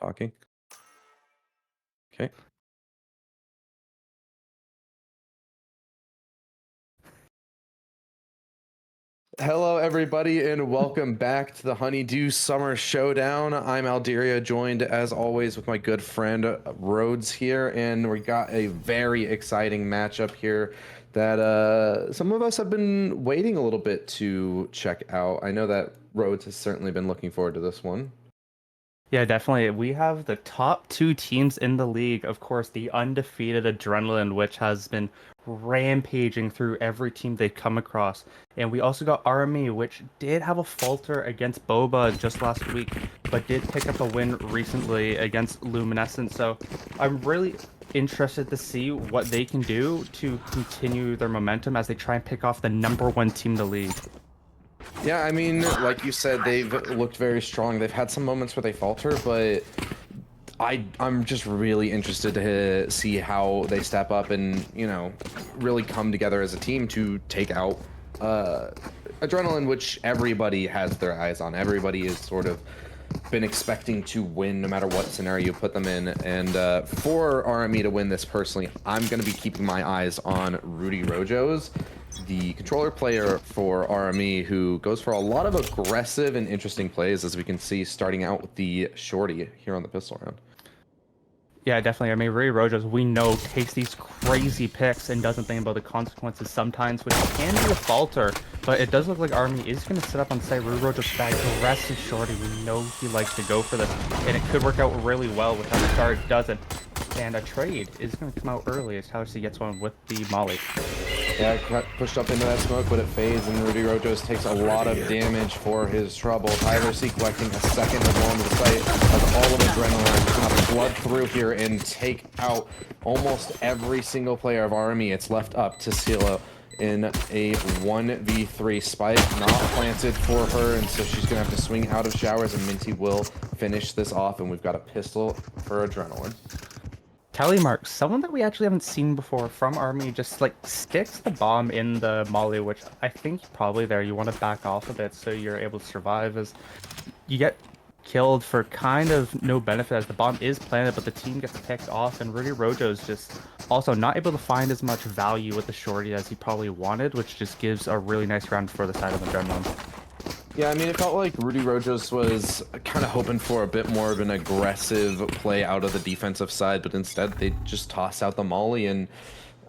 Talking. Okay. Hello, everybody, and welcome back to the Honeydew Summer Showdown. I'm Alderia, joined as always with my good friend Rhodes here, and we got a very exciting matchup here that some of us have been waiting a little bit to check out. I know that Rhodes has certainly been looking forward to this one. Yeah, definitely. We have the top two teams in the league. Of course, the undefeated Adrenaline, which has been rampaging through every team they come across. And we also got RME, which did have a falter against Boba just last week, but did pick up a win recently against Luminescent. So I'm really interested to see what they can do to continue their momentum as they try and pick off the #1 team in the league. Yeah, I mean, like you said, they've looked very strong. They've had some moments where they falter, but I'm just really interested to see how they step up and, really come together as a team to take out Adrenaline, which everybody has their eyes on. Everybody has sort of been expecting to win no matter what scenario you put them in. And for RME to win this personally, I'm going to be keeping my eyes on Rudy Rojos, the controller player for RME, who goes for a lot of aggressive and interesting plays, as we can see starting out with the shorty here on the pistol round. Yeah, definitely. I mean, Ray Rojas, we know, takes these crazy picks and doesn't think about the consequences sometimes, which can be a falter, but it does look like Army is going to set up on site. Ray Rojas back, aggressive shorty. We know he likes to go for this, and it could work out really well with how the start doesn't. And a trade is going to come out early as Halsey gets one with the Molly. Yeah, got pushed up into that smoke, but it fades, and Rudy Rojos takes a lot of damage for his trouble. Tyler C collecting a second to go onto the site as all of Adrenaline kind of flood through here and take out almost every single player of RME. It's left up to Silo in a 1v3 spike, not planted for her, and so she's gonna have to swing out of showers, and Minty will finish this off, and we've got a pistol for Adrenaline. Telemark, someone that we actually haven't seen before from Army, just like sticks the bomb in the Molly, which I think probably there you want to back off a bit so you're able to survive, as you get killed for kind of no benefit as the bomb is planted, but the team gets picked off, and Rudy Rojo's just also not able to find as much value with the shorty as he probably wanted, which just gives a really nice round for the side of the Adrenaline. Yeah, I mean, it felt like Rudy Rojos was kind of hoping for a bit more of an aggressive play out of the defensive side, but instead they just toss out the molly. And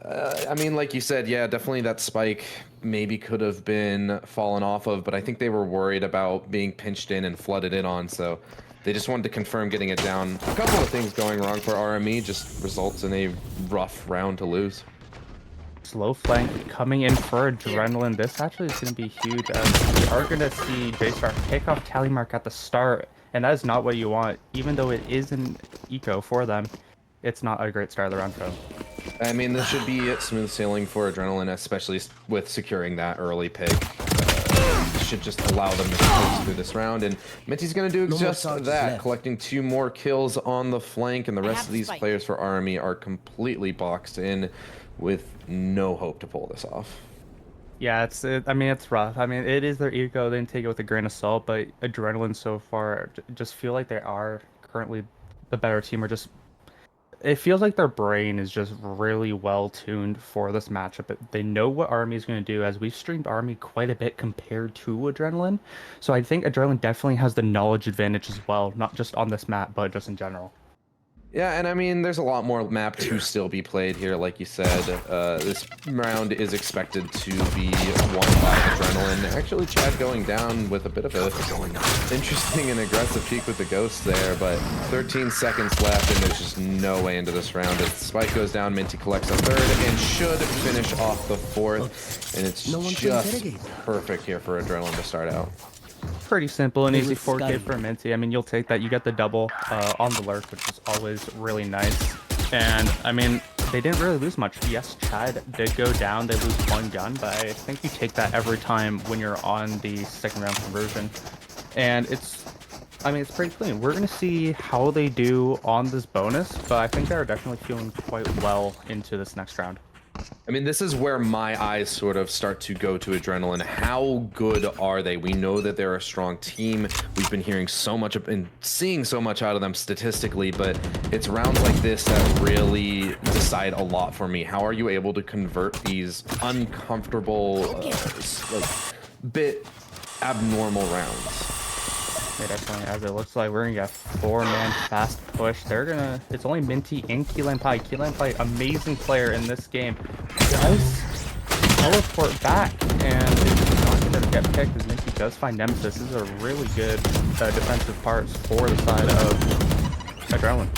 I mean, like you said, yeah, definitely that spike maybe could have been fallen off of, but I think they were worried about being pinched in and flooded in on, so they just wanted to confirm getting it down. A couple of things going wrong for RME just results in a rough round to lose. Slow flank coming in for Adrenaline. This actually is going to be huge, as we are going to see J-Star pick off Tallymark at the start, and that is not what you want. Even though it is an eco for them, it's not a great start of the round for them. I mean, this should be smooth sailing for Adrenaline, especially with securing that early pick. Should just allow them to close through this round, and Minty's going to do just that, collecting 2 more kills on the flank, and the rest of these players for RME are completely boxed in with no hope to pull this off. Yeah, I mean, it's rough. I mean, it is their ego. They didn't take it with a grain of salt, but Adrenaline so far just feel like they are currently the better team, or just it feels like their brain is just really well tuned for this matchup. They know what Army is going to do, as we've streamed Army quite a bit compared to Adrenaline. So I think Adrenaline definitely has the knowledge advantage as well, not just on this map, but just in general. Yeah, and I mean, there's a lot more map to still be played here, like you said. This round is expected to be won by Adrenaline. Actually, Chad going down with a bit of a interesting and aggressive peek with the ghost there, but 13 seconds left, and there's just no way into this round. As Spike goes down, Minty collects a third and should finish off the fourth, and it's just perfect here for Adrenaline to start out. Pretty simple and easy 4K for Minty. I mean, you'll take that. You get the double on the lurk, which is always really nice. And I mean, they didn't really lose much. Yes, Chad did go down. They lose 1 gun, but I think you take that every time when you're on the second round conversion. And I mean, it's pretty clean. We're going to see how they do on this bonus, but I think they're definitely feeling quite well into this next round. I mean, this is where my eyes sort of start to go to Adrenaline. How good are they? We know that they're a strong team. We've been hearing so much and seeing so much out of them statistically, but it's rounds like this that really decide a lot for me. How are you able to convert these uncomfortable, like, bit abnormal rounds? Yeah, definitely. As it looks like we're gonna get 4-man fast push. They're gonna. It's only Minty and Key Lime Pie. Key Lime Pie, amazing player in this game, does teleport back, and it's not gonna get picked as Minty does find Nemesis. This is a really good defensive parts for the side of Adrenaline.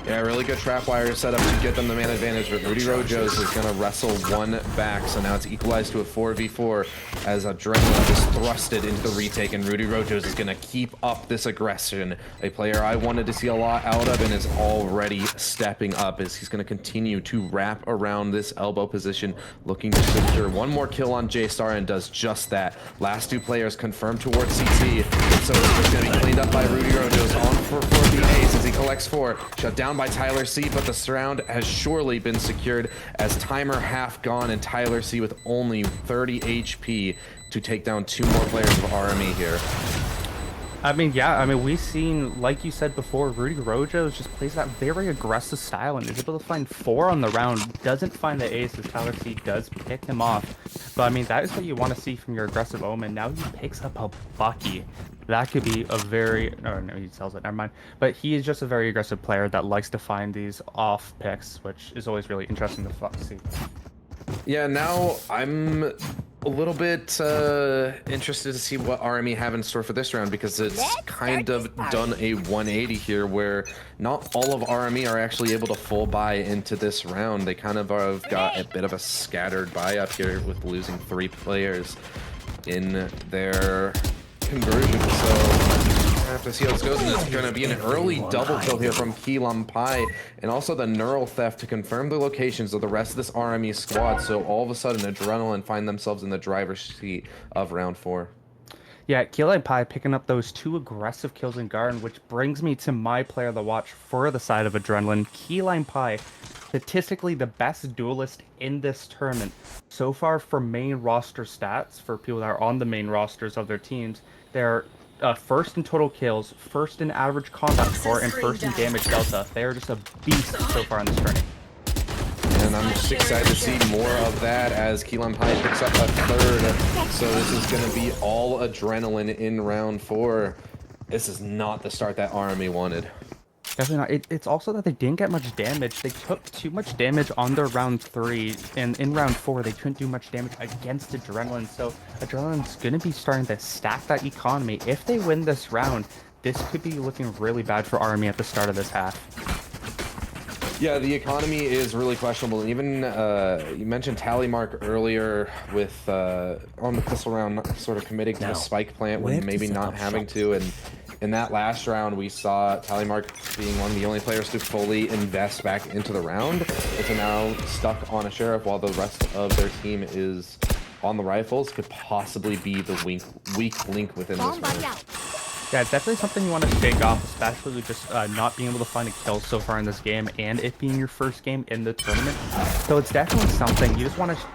Yeah, really good trap wire set up to get them the man advantage, but Rudy Rojos is going to wrestle one back, so now it's equalized to a 4v4 as Adrenaline is thrusted into the retake, and Rudy Rojos is going to keep up this aggression. A player I wanted to see a lot out of and is already stepping up as he's going to continue to wrap around this elbow position, looking to secure one more kill on J-Star, and does just that. Last two players confirmed towards CT, so it's going to be cleaned up by Rudy Rojos on for the ace as he collects 4. Shut down by Tyler C, but the surround has surely been secured as timer half gone, and Tyler C with only 30 HP to take down 2 more players of RME here. I mean, yeah, I mean, we've seen, like you said before, Rudy Rojos just plays that very aggressive style and is able to find 4 on the round. Doesn't find the ace as Tyler C does pick him off. But I mean, that is what you want to see from your aggressive Omen. Now he picks up a Bucky. That could be a very, oh no, he sells it, never mind. But he is just a very aggressive player that likes to find these off picks, which is always really interesting to see. Yeah, now I'm a little bit interested to see what RME have in store for this round, because it's kind of done a 180 here where not all of RME are actually able to full buy into this round. They kind of have got a bit of a scattered buy up here with losing 3 players in their conversion, so I have to see how this goes, and it's going to be an early double kill here from Key Lime Pie, and also the neural theft to confirm the locations of the rest of this RME squad, so all of a sudden Adrenaline find themselves in the driver's seat of round 4. Yeah, Key Lime Pie picking up those 2 aggressive kills in Garden, which brings me to my player to watch for the side of Adrenaline. Key Lime Pie, statistically the best duelist in this tournament. So far for main roster stats, for people that are on the main rosters of their teams, they're first in total kills, first in average combat score, and first in damage delta. They are just a beast so far in this tournament. And I'm just excited to see more of that as Key Lime Pie picks up a 3rd. So this is going to be all Adrenaline in round 4. This is not the start that RME wanted. Definitely not. It's also that they didn't get much damage. They took too much damage on their round 3, and in round 4 they couldn't do much damage against Adrenaline. So Adrenaline's going to be starting to stack that economy. If they win this round, this could be looking really bad for RME at the start of this half. Yeah, the economy is really questionable. And even you mentioned Tally Mark earlier with on the pistol round sort of committing to the spike plant when maybe not having to, and in that last round we saw Tally Mark being one of the only players to fully invest back into the round. It's now stuck on a sheriff while the rest of their team is on the rifles. Could possibly be the weak link within this round. Yeah, it's definitely something you want to shake off, especially with just not being able to find a kill so far in this game, and it being your first game in the tournament. So it's definitely something you just want to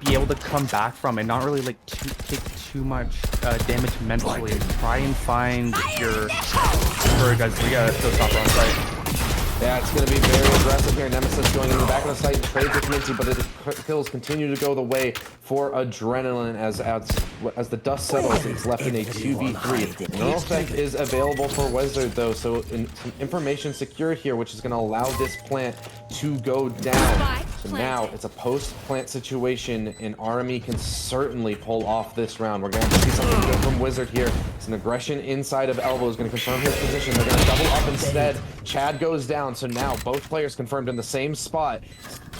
be able to come back from and not really like take too much damage mentally, and try and find your... Sorry guys, we got those top on site. Yeah, it's going to be very aggressive here. Nemesis going in the back of the site and trades with Minty, but the kills continue to go the way for Adrenaline as the dust settles. It's left in a 2v3. Neural Theft is available for Wizard though, so some information secured here, which is going to allow this plant to go down. So now it's a post-plant situation, and RME can certainly pull off this round. We're going to see something good from Wizard here. It's an aggression inside of Elbow is going to confirm his position. They're going to double up instead. Chad goes down, so now both players confirmed in the same spot.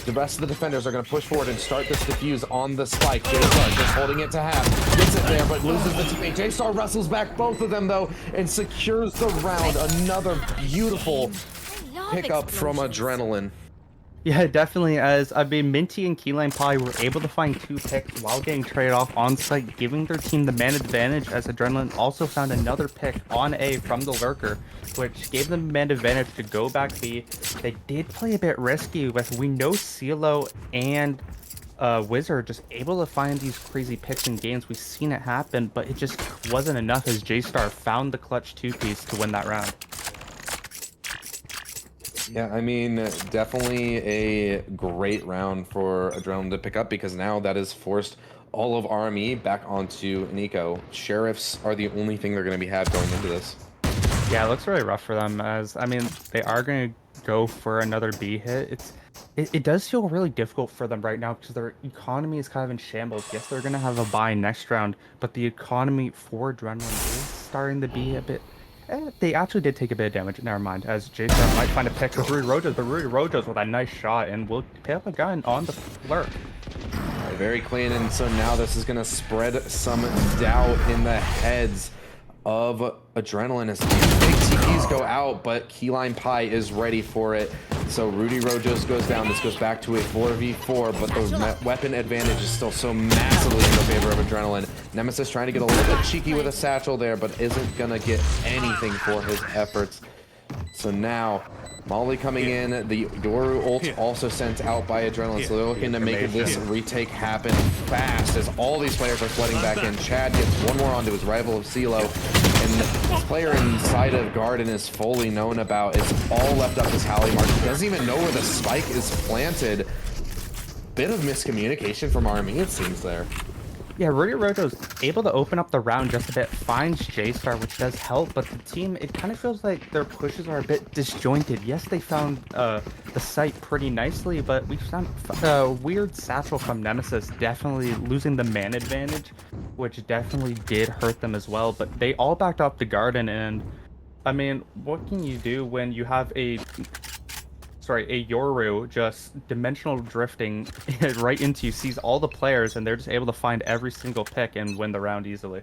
The rest of the defenders are going to push forward and start this defuse on the spike. J-Star just holding it to half. Gets it there, but loses the teammate. J-Star wrestles back both of them, though, and secures the round. Another beautiful pickup from Adrenaline. Yeah, definitely. As I mean, Minty and Key Lime Pie were able to find 2 picks while getting traded off on site, giving their team the man advantage, as Adrenaline also found another pick on A from the Lurker, which gave them man advantage to go back B. They did play a bit risky with, we know CeeLo and Wizard just able to find these crazy picks in games. We've seen it happen, but it just wasn't enough as J-Star found the clutch two-piece to win that round. Yeah, I mean, definitely a great round for Adrenaline to pick up because now that has forced all of RME back onto Nico. Sheriffs are the only thing they're going to have going into this. Yeah, it looks really rough for them as, I mean, they are going to go for another B hit. It does feel really difficult for them right now because their economy is kind of in shambles. Yes, they're going to have a bye next round, but the economy for Adrenaline is starting to be a bit... they actually did take a bit of damage. Never mind, as J-Star might find a pick with Rudy Rojos, but Rudy Rojos with a nice shot and will pick up a gun on the lurk. Very clean, and so now this is going to spread some doubt in the heads of Adrenaline as these big TPs go out, but Keyline Pie is ready for it. So Rudy Rojos goes down. This goes back to a 4v4, but the weapon advantage is still so massively in the favor of Adrenaline. Nemesis trying to get a little bit cheeky with a satchel there, but isn't going to get anything for his efforts. So now, Molly coming in, the Yoru ult also sent out by Adrenaline, so they're looking to make this retake happen fast as all these players are flooding back in. Chad gets one more onto his rival of CeeLo, and this player inside of Garden is fully known about. It's all left up to Tallymark. He doesn't even know where the spike is planted. Bit of miscommunication from RME, it seems there. Yeah, Rudy Rojo's able to open up the round just a bit, finds J-Star, which does help, but the team, it kind of feels like their pushes are a bit disjointed. Yes, they found the site pretty nicely, but we found a weird satchel from Nemesis, definitely losing the man advantage, which definitely did hurt them as well, but they all backed off the Garden, and, I mean, what can you do when you have a Yoru just dimensional drifting right into you, sees all the players, and they're just able to find every single pick and win the round easily.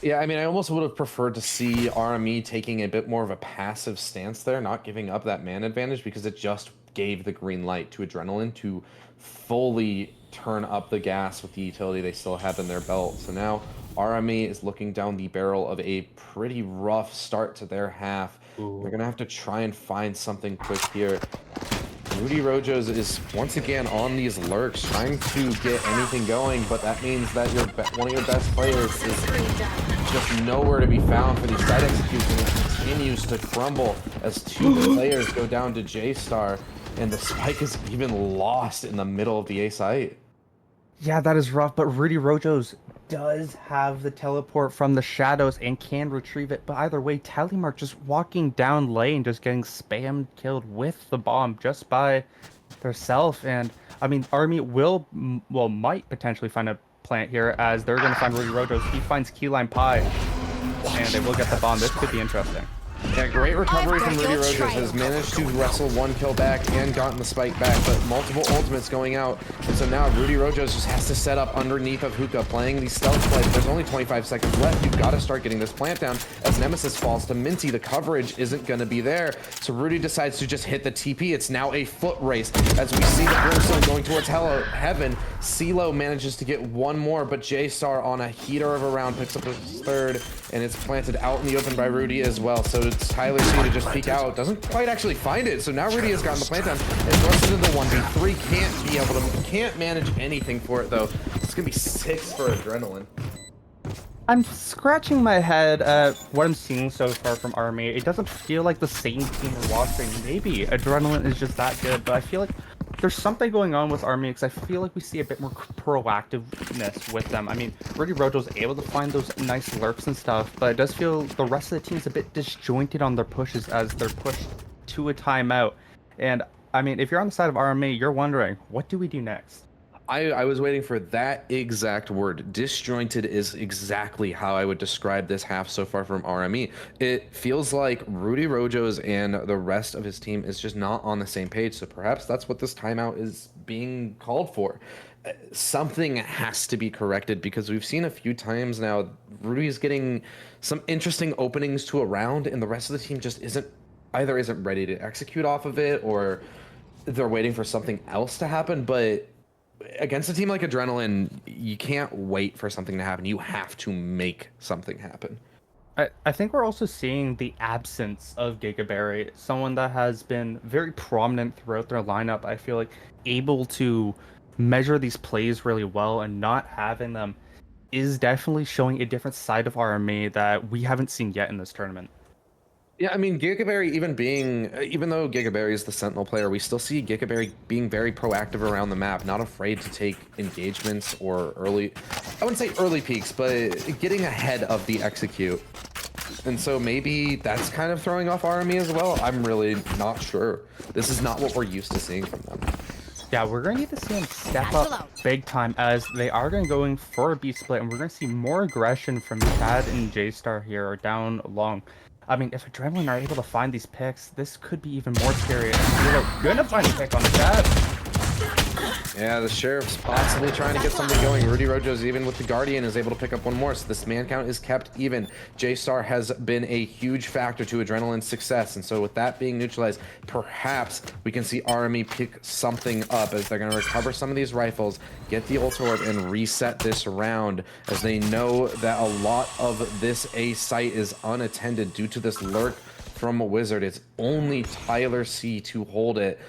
Yeah, I mean, I almost would have preferred to see RME taking a bit more of a passive stance there, not giving up that man advantage, because it just gave the green light to Adrenaline to fully turn up the gas with the utility they still have in their belt. So now RME is looking down the barrel of a pretty rough start to their half. Ooh. They're going to have to try and find something quick here. Rudy Rojos is once again on these lurks, trying to get anything going, but that means that one of your best players is just nowhere to be found for these side executions. It continues to crumble as two players go down to J-Star, and the spike is even lost in the middle of the A site. Yeah, that is rough, but Rudy Rojos does have the teleport from the shadows and can retrieve it, but either way, Tallymark just walking down lane, just getting spammed killed with the bomb just by herself, and I mean, Army might potentially find a plant here as they're going to find Rudy Rojos. He finds Keyline Pie, and they will get the bomb. This could be interesting. Yeah, great recovery from Rudy Rojos. Has managed to wrestle one kill back and gotten the spike back, but multiple ultimates going out. And so now Rudy Rojos just has to set up underneath of Hookah, playing the stealth play. There's only 25 seconds left. You've got to start getting this plant down as Nemesis falls to Minty. The coverage isn't going to be there. So Rudy decides to just hit the TP. It's now a foot race as we see the Brimstone going towards Heaven. CeeLo manages to get one more, but J-Star on a heater of a round picks up his third, and it's planted out in the open by Rudy as well. So it's Tyler C to just peek out. Doesn't quite actually find it. So now Rudy has gotten the plant down and thrusts it into the 1v3. Can't manage anything for it though. It's gonna be 6 for Adrenaline. I'm scratching my head at what I'm seeing so far from Army. It doesn't feel like the same team we're watching. Maybe Adrenaline is just that good, but I feel like there's something going on with Army because I feel like we see a bit more proactiveness with them. I mean, Rudy Rojo's able to find those nice lurks and stuff, but it does feel the rest of the team's a bit disjointed on their pushes as they're pushed to a timeout. And I mean, if you're on the side of RMA, you're wondering, what do we do next? I was waiting for that exact word. Disjointed is exactly how I would describe this half so far from RME. It feels like Rudy Rojos and the rest of his team is just not on the same page. So perhaps that's what this timeout is being called for. Something has to be corrected because we've seen a few times now Rudy's getting some interesting openings to a round and the rest of the team just isn't ready to execute off of it, or they're waiting for something else to happen. But against a team like Adrenaline, you can't wait for something to happen. You have to make something happen. I think we're also seeing the absence of Gigaberry, someone that has been very prominent throughout their lineup. I feel like able to measure these plays really well, and not having them is definitely showing a different side of RME that we haven't seen yet in this tournament. Yeah, I mean, Gigaberry even though Gigaberry is the Sentinel player, we still see Gigaberry being very proactive around the map, not afraid to take engagements or I wouldn't say early peaks, but getting ahead of the execute. And so maybe that's kind of throwing off RME as well. I'm really not sure. This is not what we're used to seeing from them. Yeah, we're going to need to see them step up big time, as they are going for a B split, and we're going to see more aggression from Chad and J-Star here, or down long. I mean, if Adrenaline are able to find these picks, this could be even more scary. They're going to find a pick on the Chad. Yeah, the Sheriff's possibly trying to get something going. Rudy Rojo's, even with the Guardian, is able to pick up one more, so this man count is kept even. J-Star has been a huge factor to Adrenaline's success, and so with that being neutralized, perhaps we can see RME pick something up as they're going to recover some of these rifles, get the ult orb, and reset this round, as they know that a lot of this A site is unattended due to this lurk from a Wizard. It's only Tyler C to hold it.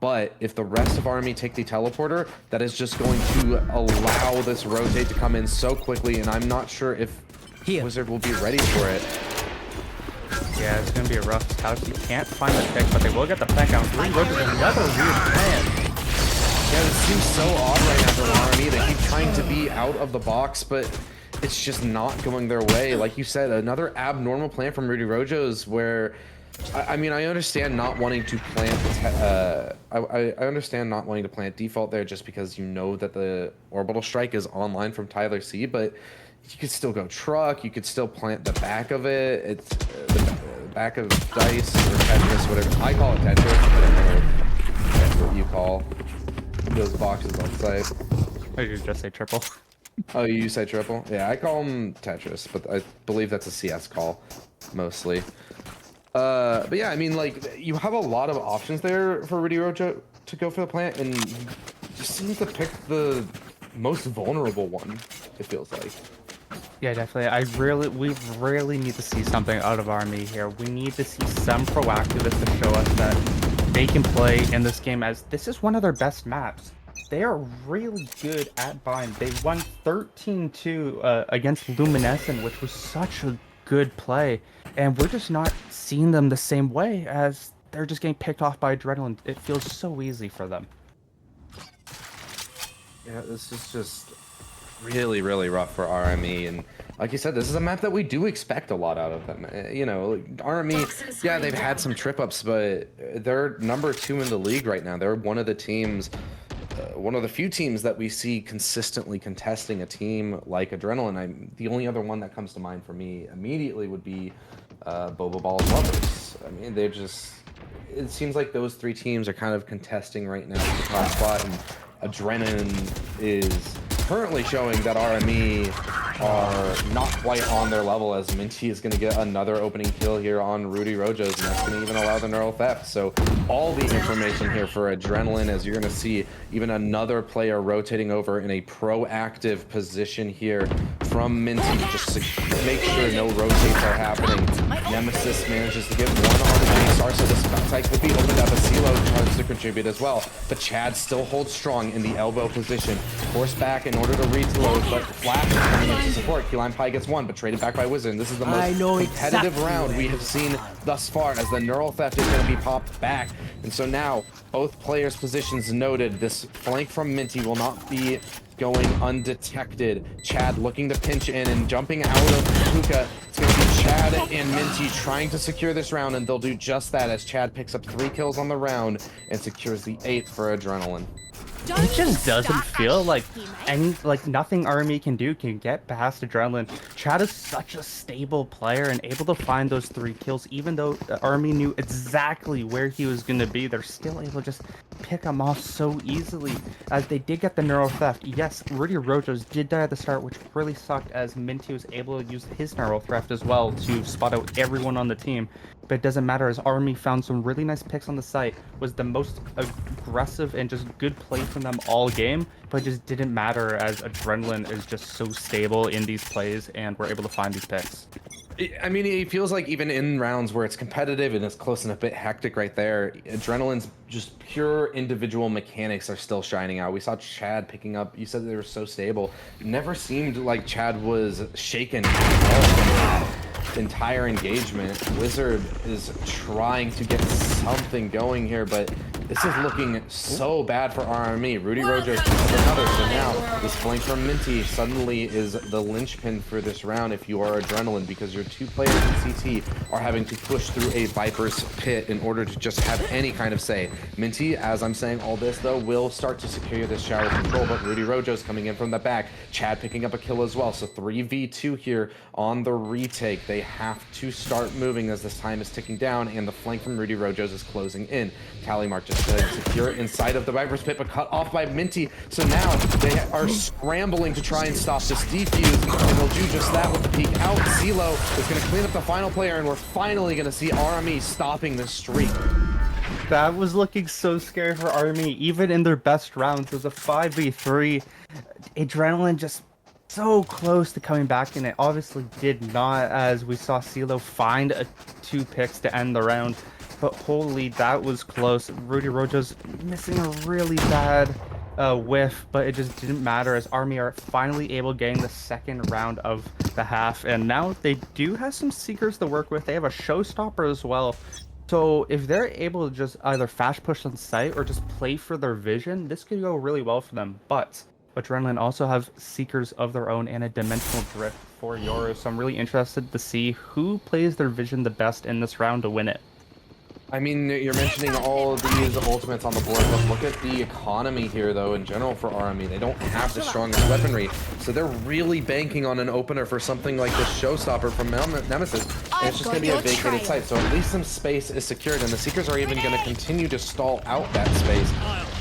But if the rest of RME take the teleporter, that is just going to allow this rotate to come in so quickly, and I'm not sure if Wizard will be ready for it. Yeah, it's going to be a rough couch. You can't find the pick, but they will get the pick out. Rudy Rojo is another weird plan. Yeah, it seems so odd right now for RME. They keep trying to be out of the box, but it's just not going their way. Like you said, another abnormal plan from Rudy Rojo's where... I mean, I understand not wanting to plant. I understand not wanting to plant default there just because you know that the orbital strike is online from Tyler C. But you could still go truck. You could still plant the back of it. It's the back of dice or Tetris, whatever. I call it Tetris. I don't know if that's what you call those boxes on site. Or you just say triple. Oh, you say triple? Yeah, I call them Tetris, but I believe that's a CS call mostly. But yeah, I mean, like, you have a lot of options there for Rudy Rojo to go for the plant, and you just seem to pick the most vulnerable one, it feels like. Yeah, definitely. We really need to see something out of RME here. We need to see some proactiveness to show us that they can play in this game, as this is one of their best maps. They are really good at bind. They won 13-2 against Luminescent, which was such a good play, and we're just not seeing them the same way, as they're just getting picked off by Adrenaline. It feels so easy for them. Yeah, this is just really, really rough for RME, and like you said, this is a map that we do expect a lot out of them. You know, RME, yeah, they've had some trip-ups, but they're number 2 in the league right now. They're one of the teams, one of the few teams that we see consistently contesting a team like Adrenaline. The only other one that comes to mind for me immediately would be Boba Ball's Lovers. I mean, they're just... It seems like those 3 teams are kind of contesting right now for the top spot, and Adrenaline is currently showing that RME are not quite on their level, as Minty is going to get another opening kill here on Rudy Rojo's, and that's going to even allow the neural theft. So all the information here for Adrenaline, as you're going to see even another player rotating over in a proactive position here from Minty, just to make sure no rotates are happening. Nemesis manages to get one on the JSR, so this site could be opened up. A CeeLo tries to contribute as well, but Chad still holds strong in the elbow position, forced back in order to reload, but Flash is coming in to support. Keyline Pie gets one, but traded back by Wizard. And this is the most competitive round we have seen thus far, as the neural theft is going to be popped back. And so now, both players' positions noted. This flank from Minty will not be going undetected. Chad looking to pinch in and jumping out of Hookah. It's going to be Chad and Minty trying to secure this round, and they'll do just that, as Chad picks up 3 kills on the round and secures the 8th for Adrenaline. It just doesn't feel like nothing RME can do can get past Adrenaline. Chad is such a stable player and able to find those 3 kills, even though RME knew exactly where he was going to be. They're still able to just pick him off so easily, as they did get the neural theft. Yes, Rudy Rojo's did die at the start, which really sucked, as Minty was able to use his neural theft as well to spot out everyone on the team. But it doesn't matter, as RME found some really nice picks on the site, was the most aggressive and just good play from them all game, but it just didn't matter, as Adrenaline is just so stable in these plays, and we're able to find these picks. I mean, it feels like even in rounds where it's competitive and it's close and a bit hectic right there, Adrenaline's just pure individual mechanics are still shining out. We saw Chad picking up, you said they were so stable. It never seemed like Chad was shaken at all from that entire engagement. Wizard is trying to get something going here, but this is looking so bad for RME. Rudy Rojo picks up another, so now this flank from Minty suddenly is the linchpin for this round if you are Adrenaline, because your two players in CT are having to push through a Viper's pit in order to just have any kind of say. Minty, as I'm saying all this though, will start to secure this shower control, but Rudy Rojo's coming in from the back. Chad picking up a kill as well, so 3v2 here on the retake. They have to start moving as this time is ticking down, and the flank from Rudy Rojo's is closing in. Tally Mark just secure inside of the Viper's pit, but cut off by Minty. So now they are scrambling to try and stop this defuse, and they'll do just that with the peek out. Zelo is going to clean up the final player, and we're finally going to see RME stopping this streak. That was looking so scary for RME. Even in their best rounds, it was a 5v3. Adrenaline just so close to coming back, and it obviously did not, as we saw Zelo find 2 picks to end the round. But holy, that was close. Rudy Rojo's missing a really bad whiff, but it just didn't matter as RME are finally able to gain the second round of the half. And now they do have some Seekers to work with. They have a Showstopper as well. So if they're able to just either fast push on site or just play for their vision, this could go really well for them. But Adrenaline also have Seekers of their own and a Dimensional Drift for Yoru. So I'm really interested to see who plays their vision the best in this round to win it. I mean, you're mentioning all of these ultimates on the board, but look at the economy here, though, in general for RME. They don't have the strongest weaponry, so they're really banking on an opener for something like this Showstopper from Nemesis, and it's just going to be a vacated site, so at least some space is secured, and the Seekers are even going to continue to stall out that space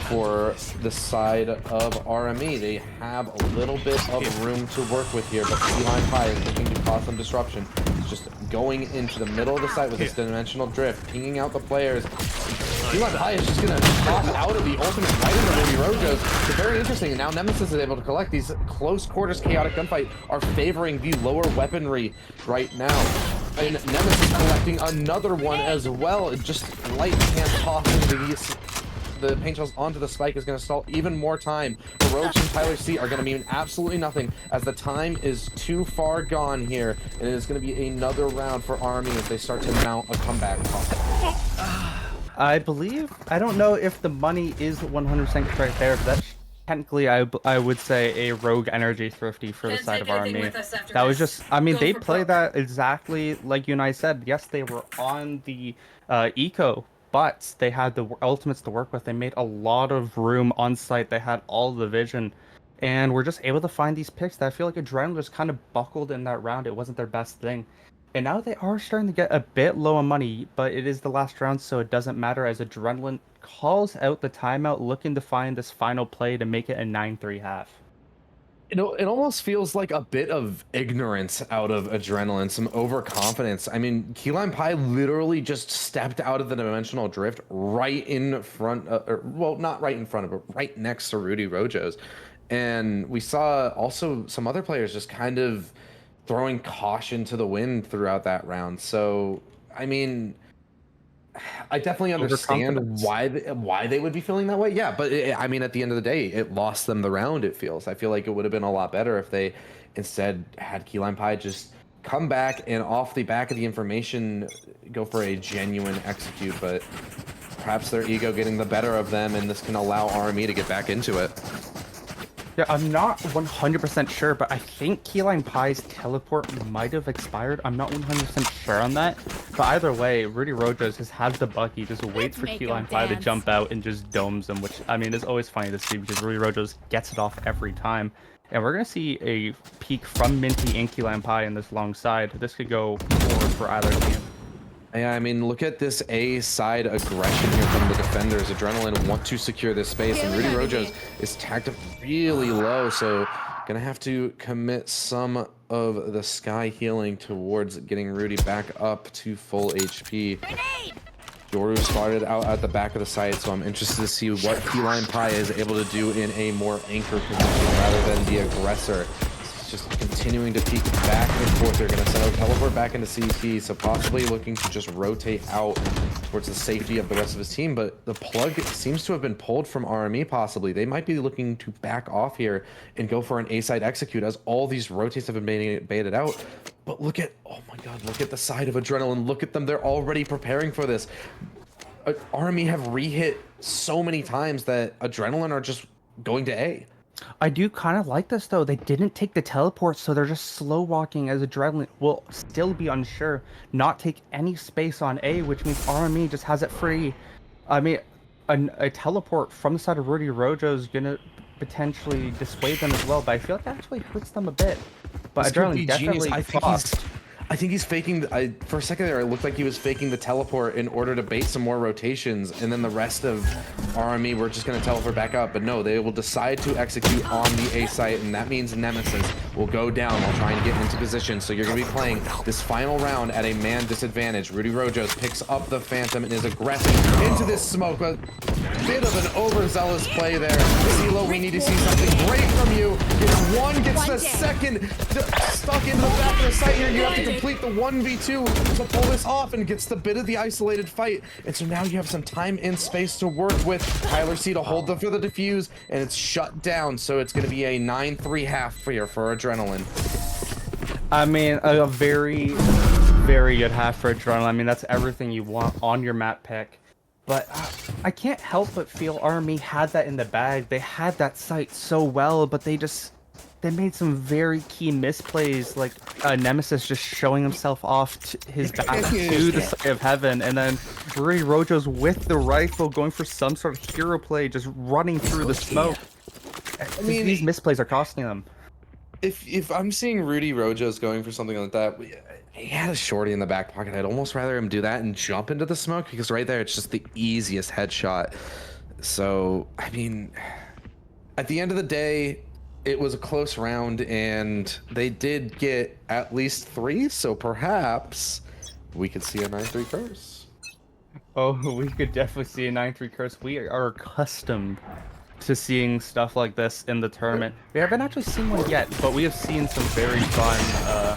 for the side of RME. They have a little bit of room to work with here, but Behind Pie is looking to cause some disruption. It's just going into the middle of the site with this Dimensional Drift, pinging out the players. Behind Pie is just going to pop out of the ultimate right into Rudy Rojo's. It's very interesting, and now Nemesis is able to collect. These close quarters chaotic gunfight are favoring the lower weaponry right now. And Nemesis collecting another one as well. Just light hand tossing the paint shells onto the spike is going to stall even more time. The Rogues from Tyler C are going to mean absolutely nothing, as the time is too far gone here, and it is going to be another round for RME as they start to mount a comeback possible. I believe, I don't know if the money is 100% correct there, but that's technically, I would say a Rogue Energy Thrifty for the side of RME. That was just, I mean, they play that exactly like you and I said. Yes, they were on the eco, but they had the ultimates to work with. They made a lot of room on site. They had all the vision, and we're just able to find these picks that I feel like Adrenaline just kind of buckled in that round. It wasn't their best thing. And now they are starting to get a bit low on money, but it is the last round, so it doesn't matter, as Adrenaline calls out the timeout, looking to find this final play to make it a 9-3 half. It almost feels like a bit of ignorance out of Adrenaline, some overconfidence. I mean, Key Lime Pie literally just stepped out of the Dimensional Drift right in front of, or, well, not right in front of, but right next to Rudy Rojo's. And we saw also some other players just kind of throwing caution to the wind throughout that round. So, I mean, I definitely understand why they would be feeling that way. Yeah, but I mean, at the end of the day, it lost them the round, it feels. I feel like it would have been a lot better if they instead had Key Lime Pie just come back and off the back of the information go for a genuine execute, but perhaps their ego getting the better of them, and this can allow RME to get back into it. Yeah, I'm not 100% sure, but I think Key Lime Pie's teleport might have expired. I'm not 100% sure on that. But either way, Rudy Rojo just has the Bucky, just waits for Key Lime Pie to jump out and just domes him, which, I mean, is always funny to see because Rudy Rojo gets it off every time. And we're going to see a peek from Minty and Key Lime Pie in this long side. This could go forward for either team. Yeah, I mean, look at this A side aggression here from the defenders. Adrenaline want to secure this space, and Rudy Rojo is tagged up really low, so gonna have to commit some of the sky healing towards getting Rudy back up to full HP. Yoru spotted out at the back of the site, so I'm interested to see what Key Lime Pie is able to do in a more anchor position rather than the aggressor. just continuing to peek back and forth. They're going to send a teleport back into CT, so possibly looking to just rotate out towards the safety of the rest of his team. But the plug seems to have been pulled from RME possibly. They might be looking to back off here and go for an A-side execute as all these rotates have been baited out. But look at, oh my god, look at the side of Adrenaline. Look at them. They're already preparing for this. RME have re-hit so many times that Adrenaline are just going to A. I do kind of like this though. They didn't take the teleport, so they're just slow walking as Adrenaline will still be unsure, not take any space on A, which means RME just has it free. I mean, a teleport from the side of Rudy Rojo is gonna potentially dissuade them as well, but I feel like that actually hurts them a bit. But This could Adrenaline be definitely genius. I think he's faking. For a second there, it looked like he was faking the teleport in order to bait some more rotations, and then the rest of RME were just going to teleport back up. But no, they will decide to execute on the A site, and that means Nemesis will go down while trying to get into position. So you're going to be playing this final round at a man disadvantage. Rudy Rojos picks up the Phantom and is aggressive into this smoke. A bit of an overzealous play there. CeeLo, we need to see something great from you. Gets one, gets the second, stuck into the back of the site here. You have to complete the 1v2 to pull this off, and gets the bit of the isolated fight. And so now you have some time and space to work with. Tyler C to hold for the defuse, and it's shut down. So it's going to be a 9-3 half here for Adrenaline. I mean, a very, very good half for Adrenaline. I mean, that's everything you want on your map pick. But I can't help but feel RME had that in the bag. They had that site so well, but they made some very key misplays, like Nemesis just showing himself off to his back to the side of heaven, and then Rudy Rojo's with the rifle going for some sort of hero play, just running through the smoke. I mean, these misplays are costing them. If I'm seeing Rudy Rojos going for something like that, he had a shorty in the back pocket. I'd almost rather him do that and jump into the smoke, because right there it's just the easiest headshot. So I mean, at the end of the day, it was a close round, and they did get at least 3, so perhaps we could see a 9-3 curse. Oh, we could definitely see a 9-3 curse. We are accustomed to seeing stuff like this in the tournament. We haven't actually seen one yet, but we have seen some very fun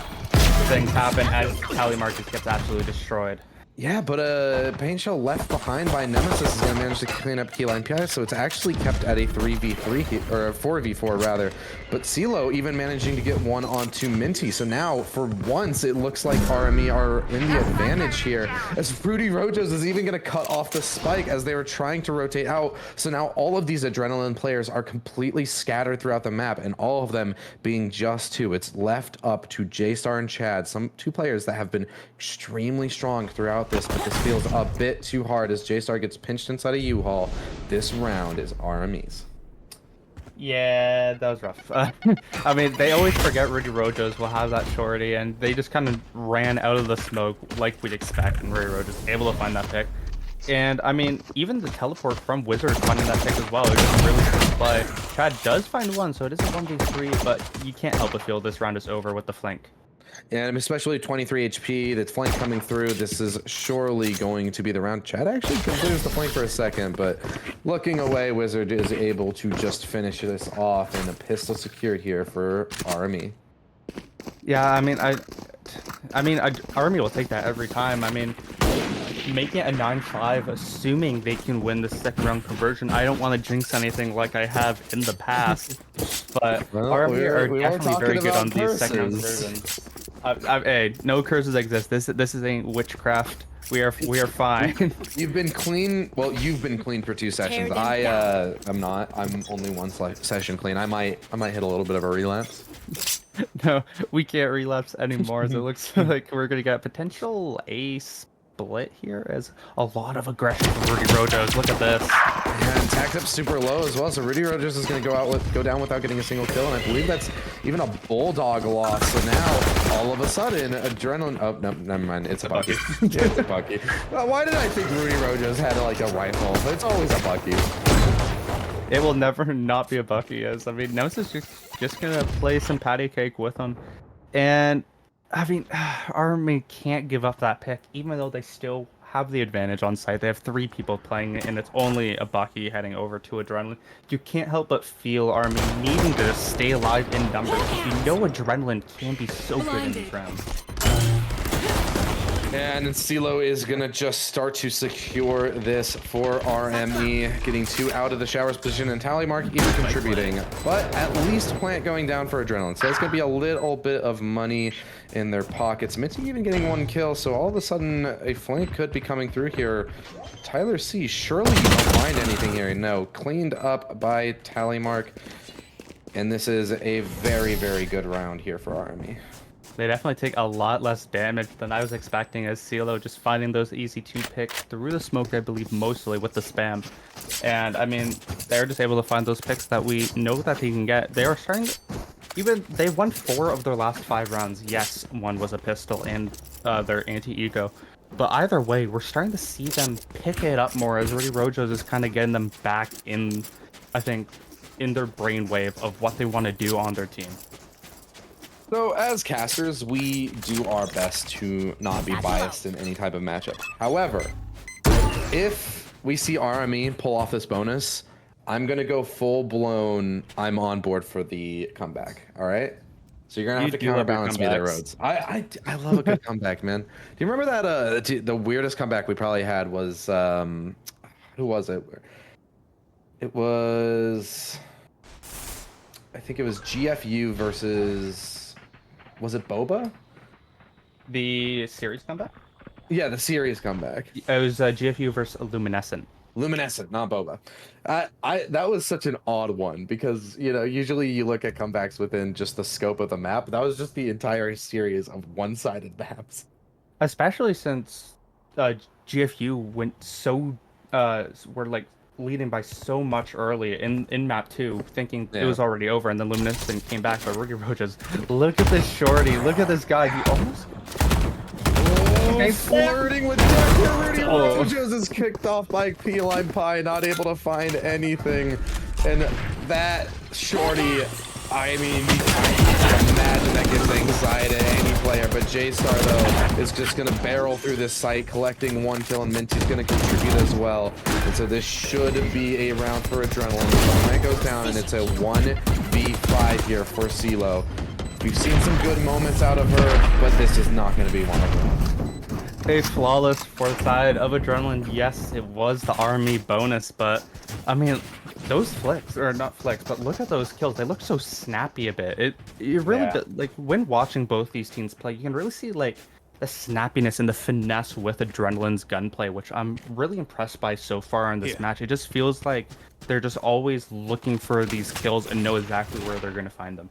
things happen as Tally Marcus gets absolutely destroyed. Yeah, but Paint Shell left behind by Nemesis is going to manage to clean up Keyline PI, so it's actually kept at a 3v3, or a 4v4 rather. But CeeLo even managing to get one onto Minty, so now, for once, it looks like RME are in the advantage here, as Rudy Rojos is even going to cut off the spike as they were trying to rotate out. So now all of these Adrenaline players are completely scattered throughout the map, and all of them being just 2. It's left up to J-Star and Chad, some 2 players that have been extremely strong throughout this, but this feels a bit too hard as J-Star gets pinched inside a U-Haul. This round is RME's. Yeah, that was rough. I mean, they always forget Rudy Rojos will have that shorty, and they just kind of ran out of the smoke like we'd expect, and Rudy Rojos able to find that pick. And, I mean, even the teleport from Wizard finding that pick as well, it was really good play. Chad does find one, so it is a 1v3, but you can't help but feel this round is over with the flank. And especially 23 HP, the flank coming through, this is surely going to be the round. Chad actually considers the flank for a second, but looking away, Wizard is able to just finish this off, and a pistol secured here for RME. Yeah, I mean, RME will take that every time. I mean, making it a 9-5, assuming they can win the second round conversion. I don't want to jinx anything like I have in the past, but well, RME are definitely very good on these curses. second round conversions. Hey, no curses exist. This is ain't witchcraft. We are fine. You've been clean. Well, you've been clean for 2 sessions. I'm not. I'm only 1 session clean. I might hit a little bit of a relapse. No, we can't relapse anymore. So it looks like we're gonna get potential split here, as a lot of aggression from Rudy Rojos. Look at this. And tacked up super low as well, so Rudy Rogers is going to go down without getting a single kill, and I believe that's even a bulldog loss. So now all of a sudden Adrenaline, oh no, never mind, it's a Bucky. Yeah, it's a Bucky. Well, why did I think Rudy Rogers had like a rifle? But it's always a Bucky. It will never not be a Bucky, as I mean, Nemesis just gonna play some patty cake with him, and I mean, RME can't give up that pick, even though they still have the advantage on site. They have 3 people playing it, and it's only a Bucky heading over to Adrenaline. You can't help but feel RME needing to just stay alive in numbers. You know Adrenaline can be so good in these rounds. And CeeLo is gonna just start to secure this for RME, getting 2 out of the showers position, and Tallymark even contributing. But at least Plant going down for Adrenaline, so that's gonna be a little bit of money in their pockets. Minty even getting 1 kill, so all of a sudden a flank could be coming through here. Tyler C, surely you don't find anything here. No, cleaned up by Tallymark, and this is a very, very good round here for RME. They definitely take a lot less damage than I was expecting, as CeeLo just finding those easy 2 picks through the smoke, I believe, mostly with the spam. And, I mean, they're just able to find those picks that we know that they can get. They are starting to... Even, they won 4 of their last 5 rounds. Yes, 1 was a pistol and their anti-ego. But either way, we're starting to see them pick it up more, as Rudy Rojo's is kind of getting them back in, I think, in their brainwave of what they want to do on their team. So as casters, we do our best to not be biased in any type of matchup. However, if we see RME pull off this bonus, I'm gonna go full blown. I'm on board for the comeback. All right. So you're gonna have to counterbalance me there, Rhodes. I love a good comeback, man. Do you remember that? The weirdest comeback we probably had was who was it? It was, I think it was GFU versus. Was it Boba? The series comeback? Yeah, the series comeback. It was GFU versus Luminescent. Luminescent, not Boba. That was such an odd one because, you know, usually you look at comebacks within just the scope of the map. That was just the entire series of one-sided maps. Especially since GFU went so were like leading by so much early in map 2, thinking it was already over, and then Luminescent came back. But Rudy Rojas, look at this shorty, look at this guy. He almost flirting with death here. Rudy Rojas is kicked off by P-Line Pie, not able to find anything, and that shorty. I mean, you can imagine that gives anxiety to any player, but J-Star, though, is just going to barrel through this site, collecting 1 kill, and Minty's going to contribute as well. And so this should be a round for Adrenaline. The plant goes down, and it's a 1v5 here for CeeLo. We've seen some good moments out of her, but this is not going to be one of them. A flawless 4th side of Adrenaline. Yes, it was the RME bonus, but, I mean... Those flicks, or not flicks, but look at those kills. They look so snappy a bit. You really, like, when watching both these teams play, you can really see, like, the snappiness and the finesse with Adrenaline's gunplay, which I'm really impressed by so far in this match. It just feels like they're just always looking for these kills and know exactly where they're going to find them.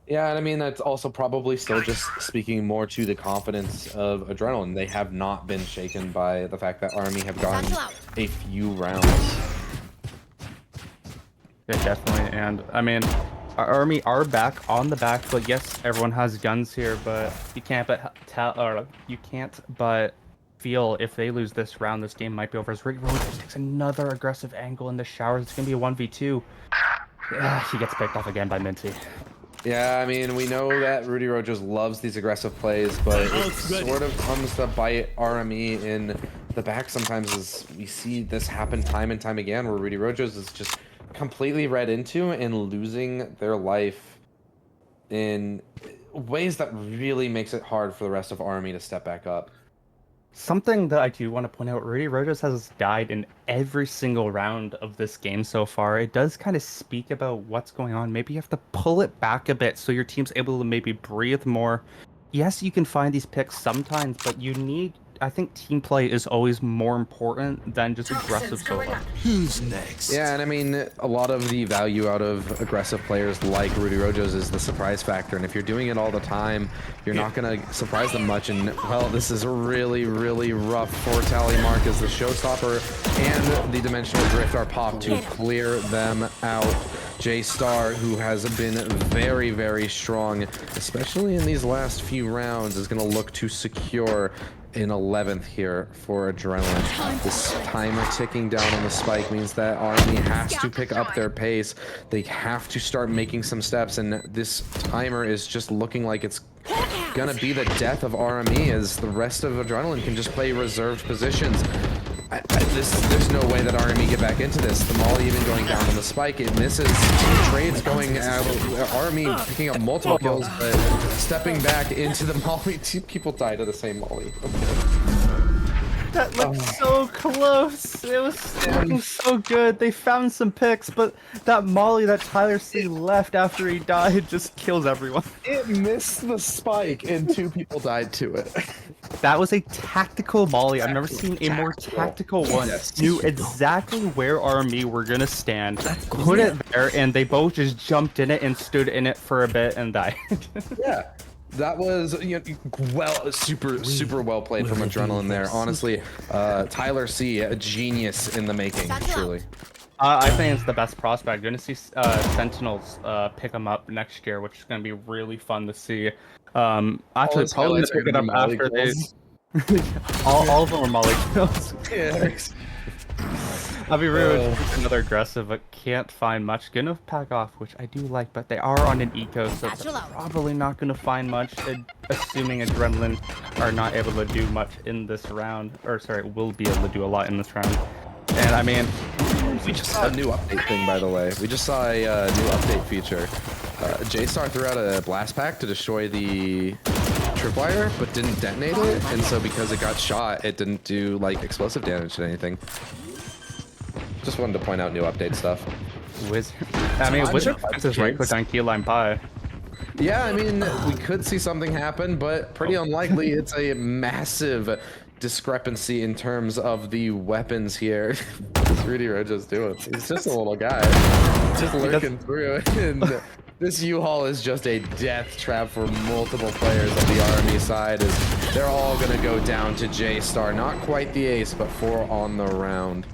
Yeah, and I mean, that's also probably still just speaking more to the confidence of Adrenaline. They have not been shaken by the fact that RME have gone a few rounds. Yeah, definitely. And I mean, our army are back on the back foot. Yes, everyone has guns here, but you can't but feel if they lose this round, this game might be over. As Rudy Rojas takes another aggressive angle in the showers, it's gonna be a 1v2. He gets picked off again by Minty. Yeah, I mean, we know that Rudy Rojas loves these aggressive plays, but it sort of comes to bite RME in the back sometimes, as we see this happen time and time again, where Rudy Rojas is just completely read into and losing their life in ways that really makes it hard for the rest of RME to step back up. Something that I do want to point out, Rudy Rojas has died in every single round of this game so far. It does kind of speak about what's going on. Maybe you have to pull it back a bit so your team's able to maybe breathe more. Yes, you can find these picks sometimes, but you need... I think team play is always more important than just aggressive solo. Who's next? Yeah, and I mean, a lot of the value out of aggressive players like Rudy Rojas is the surprise factor. And if you're doing it all the time, you're not going to surprise them much. And, well, this is really, really rough for Tallymark as the showstopper and the dimensional drift are popped to clear them out. J-Star, who has been very, very strong, especially in these last few rounds, is going to look to secure in 11th here for Adrenaline. This timer ticking down on the spike means that RME has to pick up their pace. They have to start making some steps, and this timer is just looking like it's gonna be the death of RME as the rest of Adrenaline can just play reserved positions. There's no way that RME get back into this. The molly even going down on the spike, it misses. Trades going out. RME picking up multiple kills, but stepping back into the molly. Two people died to the same molly. That looked so close. It was looking so good. They found some picks, but that molly that Tyler C left after he died just kills everyone. It missed the spike and two people died to it. That was a tactical molly. I've never seen a more tactical one. Knew exactly where RME were gonna stand, put it there, and they both just jumped in it and stood in it for a bit and died. Yeah. That was super well played from Adrenaline there. Honestly, Tyler C, a genius in the making, truly. I think it's the best prospect. You're gonna see Sentinels pick him up next year, which is gonna be really fun to see. Actually, probably gonna pick it up after they. all of them are molly kills. Yeah. I'll be real, another aggressive, but can't find much. Gonna pack off, which I do like, but they are on an eco, so they're probably not gonna find much, assuming Adrenaline are not able to do much in this round. Or sorry, will be able to do a lot in this round. And I mean, we just saw a new update thing, by the way. We just saw a new update feature. J-Star threw out a blast pack to destroy the tripwire, but didn't detonate it, and so because it got shot, it didn't do like explosive damage to anything. Just wanted to point out new update stuff. Wizard is right click on keyline pie. Yeah, I mean, we could see something happen, but pretty unlikely. It's a massive discrepancy in terms of the weapons here. What's Rudy Rojo's doing? He's just a little guy, just lurking through. And this U-Haul is just a death trap for multiple players on the RME side. As they're all gonna go down to J-Star. Not quite the ace, but 4 on the round.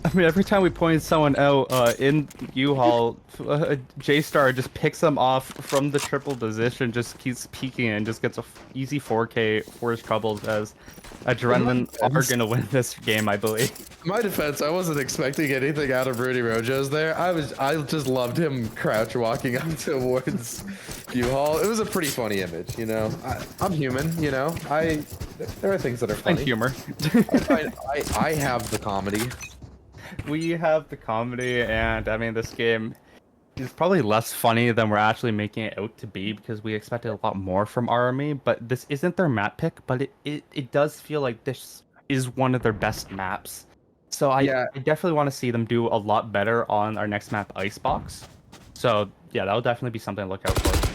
I mean, every time we point someone out in U-Haul, J-Star just picks them off from the triple position, just keeps peeking and just gets a easy 4K for his troubles as Adrenaline are going to win this game, I believe. My defense, I wasn't expecting anything out of Rudy Rojo's there. I just loved him crouch walking up towards U-Haul. It was a pretty funny image, you know. I'm human, you know. There are things that are funny. And humor. I have the comedy. We have the comedy, and I mean, this game is probably less funny than we're actually making it out to be because we expected a lot more from RME, but this isn't their map pick, but it does feel like this is one of their best maps. So I definitely want to see them do a lot better on our next map, Icebox. So yeah, that'll definitely be something to look out for.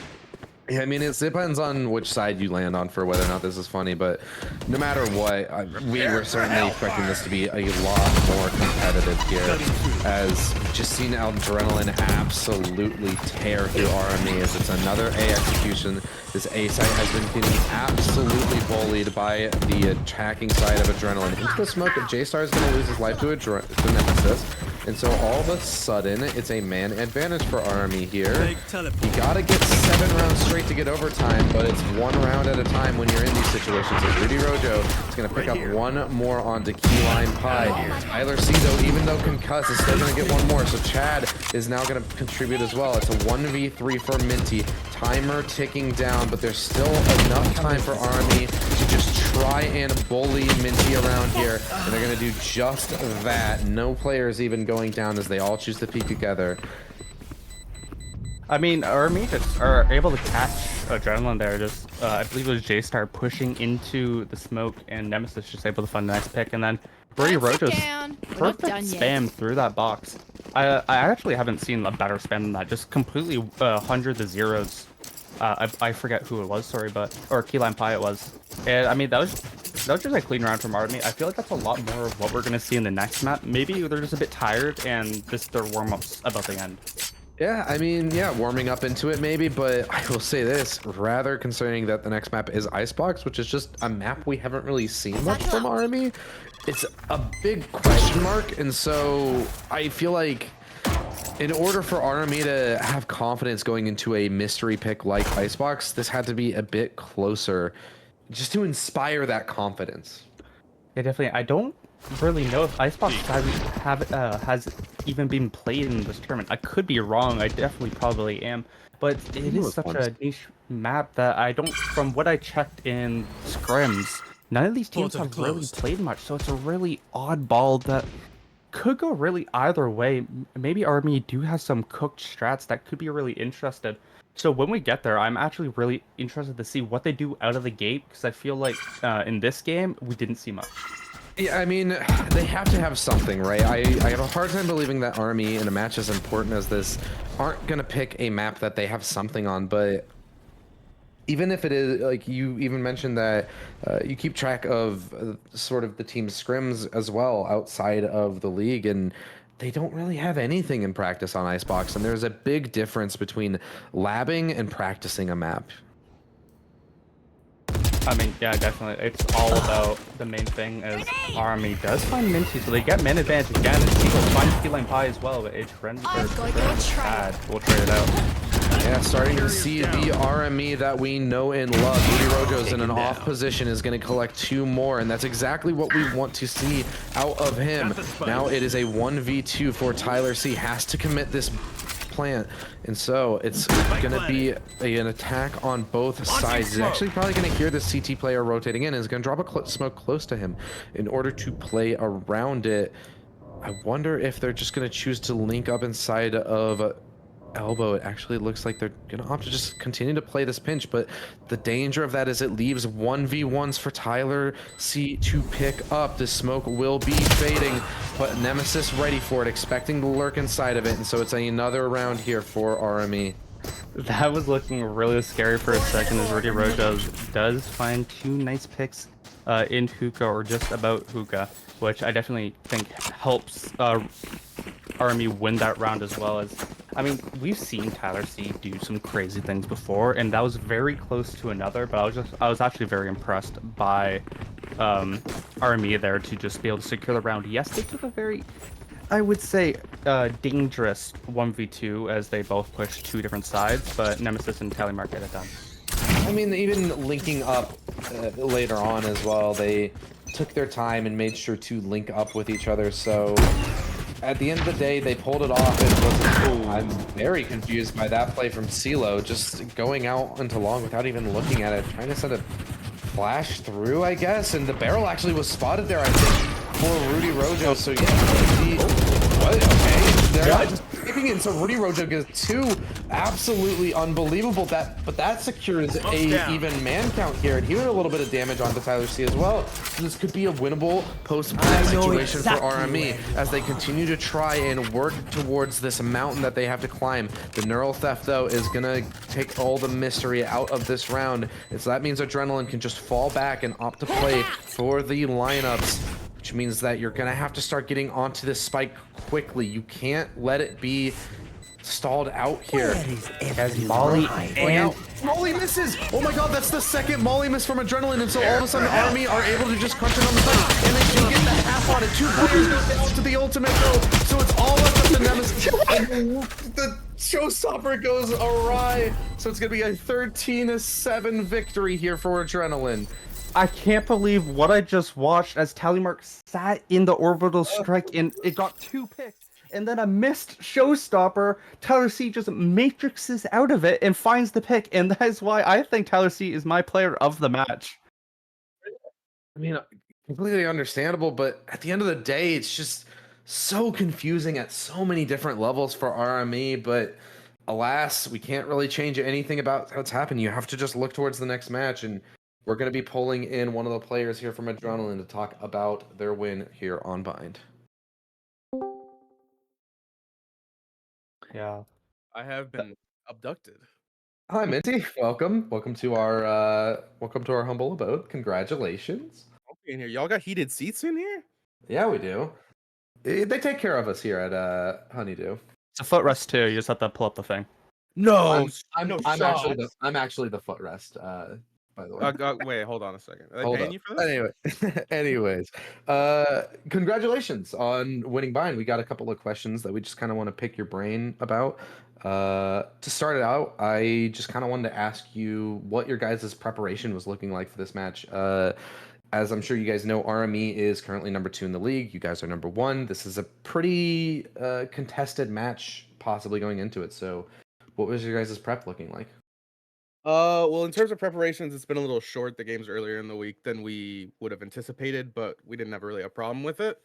Yeah, I mean, it depends on which side you land on for whether or not this is funny, but no matter what, we were certainly expecting this to be a lot more competitive here, as just seen Adrenaline absolutely tear through RME as it's another A execution. This A site has been getting absolutely bullied by the attacking side of Adrenaline. Into the smoke, J-Star is going to lose his life to Nemesis. And so all of a sudden, it's a man advantage for RME here. You gotta get 7 rounds straight to get overtime, but it's 1 round at a time when you're in these situations. So Rudy Rojo is gonna pick up 1 more onto Keyline Pie. Tyler C, though, even though concussed, is still gonna get 1 more. So Chad is now gonna contribute as well. It's a 1v3 for Minty. Timer ticking down, but there's still enough time for RME to just try and bully Minty around here. And they're gonna do just that. No players even going down as they all choose to peek together. I mean, RME just are able to catch Adrenaline there. Just, I believe it was J-Star pushing into the smoke, and Nemesis just able to find the next pick, and then Rudy Rojo's perfect spam through that box. I actually haven't seen a better spam than that. Just completely hundreds of zeros. I forget who it was, sorry, but or Keyline Pie it was. And I mean, that was just a clean round from RME. I feel like that's a lot more of what we're gonna see in the next map. Maybe they're just a bit tired and just their warm-ups about the end. Yeah, I mean, yeah, warming up into it maybe, but I will say this, rather concerning that the next map is Icebox, which is just a map we haven't really seen much from RME. It's a big question mark, and so I feel like in order for RME to have confidence going into a mystery pick like Icebox, this had to be a bit closer just to inspire that confidence. Yeah, definitely. I don't really know if Icebox has even been played in this tournament. I could be wrong. I definitely probably am. But it is such a niche map that I don't, from what I checked in scrims, none of these teams have really played much. So it's a really odd ball that could go really either way. Maybe RME do have some cooked strats that could be really interested. So when we get there, I'm actually really interested to see what they do out of the gate, because I feel like in this game, we didn't see much. Yeah, I mean, they have to have something, right? I have a hard time believing that Army in a match as important as this aren't going to pick a map that they have something on, but even if it is, like you even mentioned that you keep track of sort of the team's scrims as well outside of the league, and they don't really have anything in practice on Icebox, and there's a big difference between labbing and practicing a map. I mean, yeah, definitely. It's all about the main thing is Army does find Minty, so they get man advantage again, and Seagull finds Keyline Pie as well, but it's bad. We'll trade it out. Yeah, starting to see the RME that we know and love. Rudy Rojo's in an off position, is going to collect 2 more, and that's exactly what we want to see out of him. Now it is a 1v2 for Tyler C. Has to commit this plant, and so it's going to be an attack on both sides. He's actually probably going to hear the CT player rotating in and is going to drop a smoke close to him in order to play around it. I wonder if they're just going to choose to link up inside of elbow. It actually looks like they're gonna opt to just continue to play this pinch, but the danger of that is it leaves 1v1s for Tyler C to pick up. The smoke will be fading, but Nemesis ready for it, expecting to lurk inside of it, and so it's another round here for RME. That was looking really scary for a second as Rudy Rojo does find 2 nice picks in hookah, or just about hookah, which I definitely think helps Army win that round, as well as, I mean, we've seen Tyler C do some crazy things before, and that was very close to another, but I was actually very impressed by Army there to just be able to secure the round. Yes, they took a very, I would say, dangerous 1v2 as they both pushed 2 different sides, but Nemesis and Tallymark get it done. I mean, even linking up later on as well, they took their time and made sure to link up with each other, so at the end of the day, they pulled it off. I'm very confused by that play from CeeLo, just going out into long without even looking at it, trying to send a flash through, I guess, and the barrel actually was spotted there, I think, for Rudy Rojo, so yeah, what? Okay, they're not just skipping in, so Rudy Rojo gets 2 absolutely unbelievable, but that secures a even man count here, and he did a little bit of damage onto Tyler C as well, so this could be a winnable post-play situation for RME as they continue to try and work towards this mountain that they have to climb. The neural theft, though, is gonna take all the mystery out of this round, and so that means Adrenaline can just fall back and opt to play for the lineups, which means that you're gonna have to start getting onto this spike quickly. You can't let it be stalled out here. As Molly and Molly misses! Oh my god, that's the second Molly miss from Adrenaline, and so all of a sudden Army are able to just crunch it on the side, and they do get the half on it. 2 players go down to the ultimate though, so it's all up to the Nemesis. The showstopper goes awry, so it's gonna be a 13-7 victory here for Adrenaline. I can't believe what I just watched as Tallymark sat in the orbital strike and it got 2 picks. And then a missed showstopper, Tyler C just matrixes out of it and finds the pick. And that is why I think Tyler C is my player of the match. I mean, completely understandable, but at the end of the day, it's just so confusing at so many different levels for RME, but alas, we can't really change anything about what's happened. You have to just look towards the next match, and we're going to be pulling in one of the players here from Adrenaline to talk about their win here on Bind. Yeah. I have been abducted. Hi, Minty. Welcome to our humble abode. Congratulations. Okay, in here, y'all got heated seats in here? Yeah, we do. They take care of us here at Honeydew. It's a footrest too. You just have to pull up the thing. No, I'm actually the footrest. By the way. Wait, hold on a second. Are they Hold paying up. you for this? Anyways, congratulations on winning Bind. We got a couple of questions that we just kind of want to pick your brain about. To start it out, I just kind of wanted to ask you what your guys' preparation was looking like for this match. as I'm sure you guys know, RME is currently number 2 in the league. You guys are number 1. This is a pretty contested match possibly going into it. So what was your guys' prep looking like? Well, in terms of preparations, it's been a little short. The games earlier in the week than we would have anticipated, but we didn't have really a problem with it.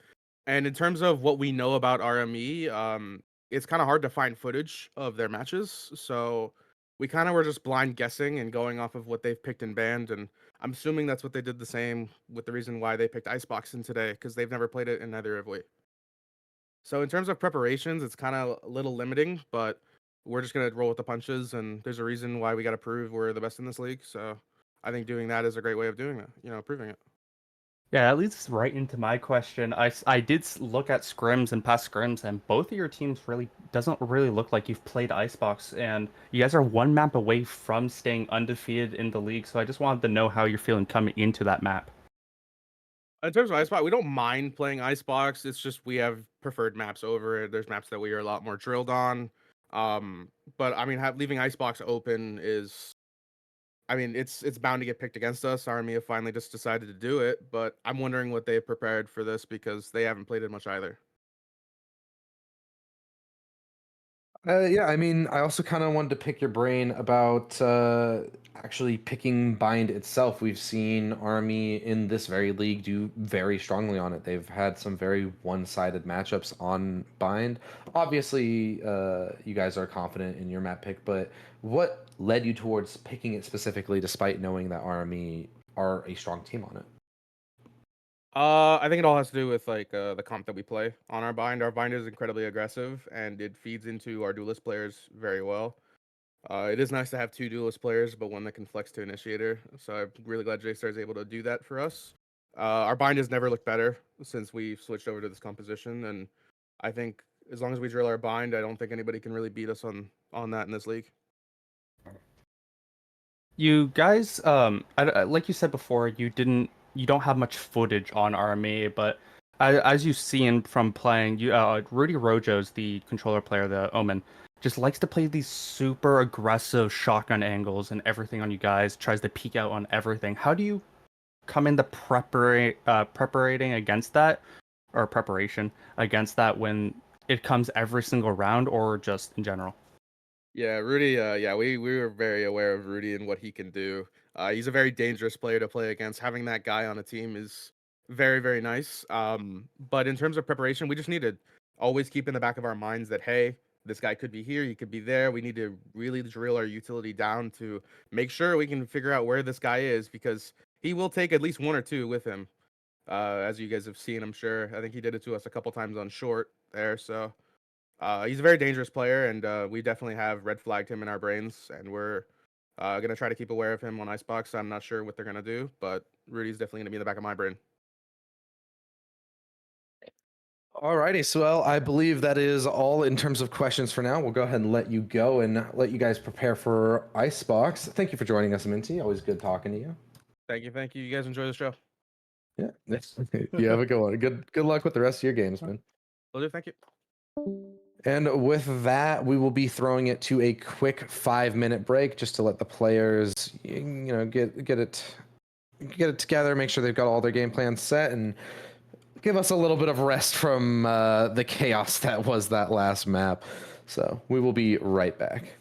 And in terms of what we know about RME, it's kind of hard to find footage of their matches. So we kind of were just blind guessing and going off of what they've picked and banned. And I'm assuming that's what they did the same with the reason why they picked Icebox in today, because they've never played it and neither have we. So in terms of preparations, it's kind of a little limiting, but we're just gonna roll with the punches, and there's a reason why we got to prove we're the best in this league. So I think doing that is a great way of doing that. Proving it. Yeah, that leads right into my question. I did look at scrims and past scrims, and both of your teams really doesn't really look like you've played Icebox, and you guys are one map away from staying undefeated in the league. So I just wanted to know how you're feeling coming into that map. In terms of Icebox, we don't mind playing Icebox. It's just we have preferred maps over it. There's maps that we are a lot more drilled on. But I mean, leaving Icebox open is, I mean, it's bound to get picked against us. Army have finally just decided to do it, but I'm wondering what they've prepared for this because they haven't played it much either. Yeah, I mean, I also kind of wanted to pick your brain about actually picking Bind itself. We've seen Army in this very league do very strongly on it. They've had some very one-sided matchups on Bind. Obviously, you guys are confident in your map pick, but what led you towards picking it specifically, despite knowing that Army are a strong team on it? I think it all has to do with like the comp that we play on our bind. Our bind is incredibly aggressive and it feeds into our duelist players very well. It is nice to have two duelist players, but one that can flex to initiator. So I'm really glad JStar is able to do that for us. Our bind has never looked better since we switched over to this composition, and I think as long as we drill our bind, I don't think anybody can really beat us on that in this league. You guys, like you said before, you don't have much footage on RMA, but as you've seen from playing, Rudy Rojo's the controller player, the Omen, just likes to play these super aggressive shotgun angles and everything on you guys, tries to peek out on everything. How do you come into preparing against that, or preparation against that when it comes every single round, or just in general? Yeah, Rudy. Yeah, we were very aware of Rudy and what he can do. He's a very dangerous player to play against. Having that guy on a team is very, very nice. But in terms of preparation, we just need to always keep in the back of our minds that hey, this guy could be here, he could be there. We need to really drill our utility down to make sure we can figure out where this guy is because he will take at least one or two with him. As you guys have seen, I'm sure. I think he did it to us a couple times on short there. So. He's a very dangerous player, and we definitely have red flagged him in our brains, and we're gonna try to keep aware of him on Icebox. I'm not sure what they're gonna do, but Rudy's definitely gonna be in the back of my brain. Alrighty, so well, I believe that is all in terms of questions for now. We'll go ahead and let you go and let you guys prepare for Icebox. Thank you for joining us, Minty. Always good talking to you. Thank you, thank you. You guys enjoy the show. Yeah, you have a good one. Good luck with the rest of your games, man. Will do. Thank you. And with that, we will be throwing it to a quick 5-minute break just to let the players, get it together, make sure they've got all their game plans set, and give us a little bit of rest from the chaos that was that last map. So we will be right back.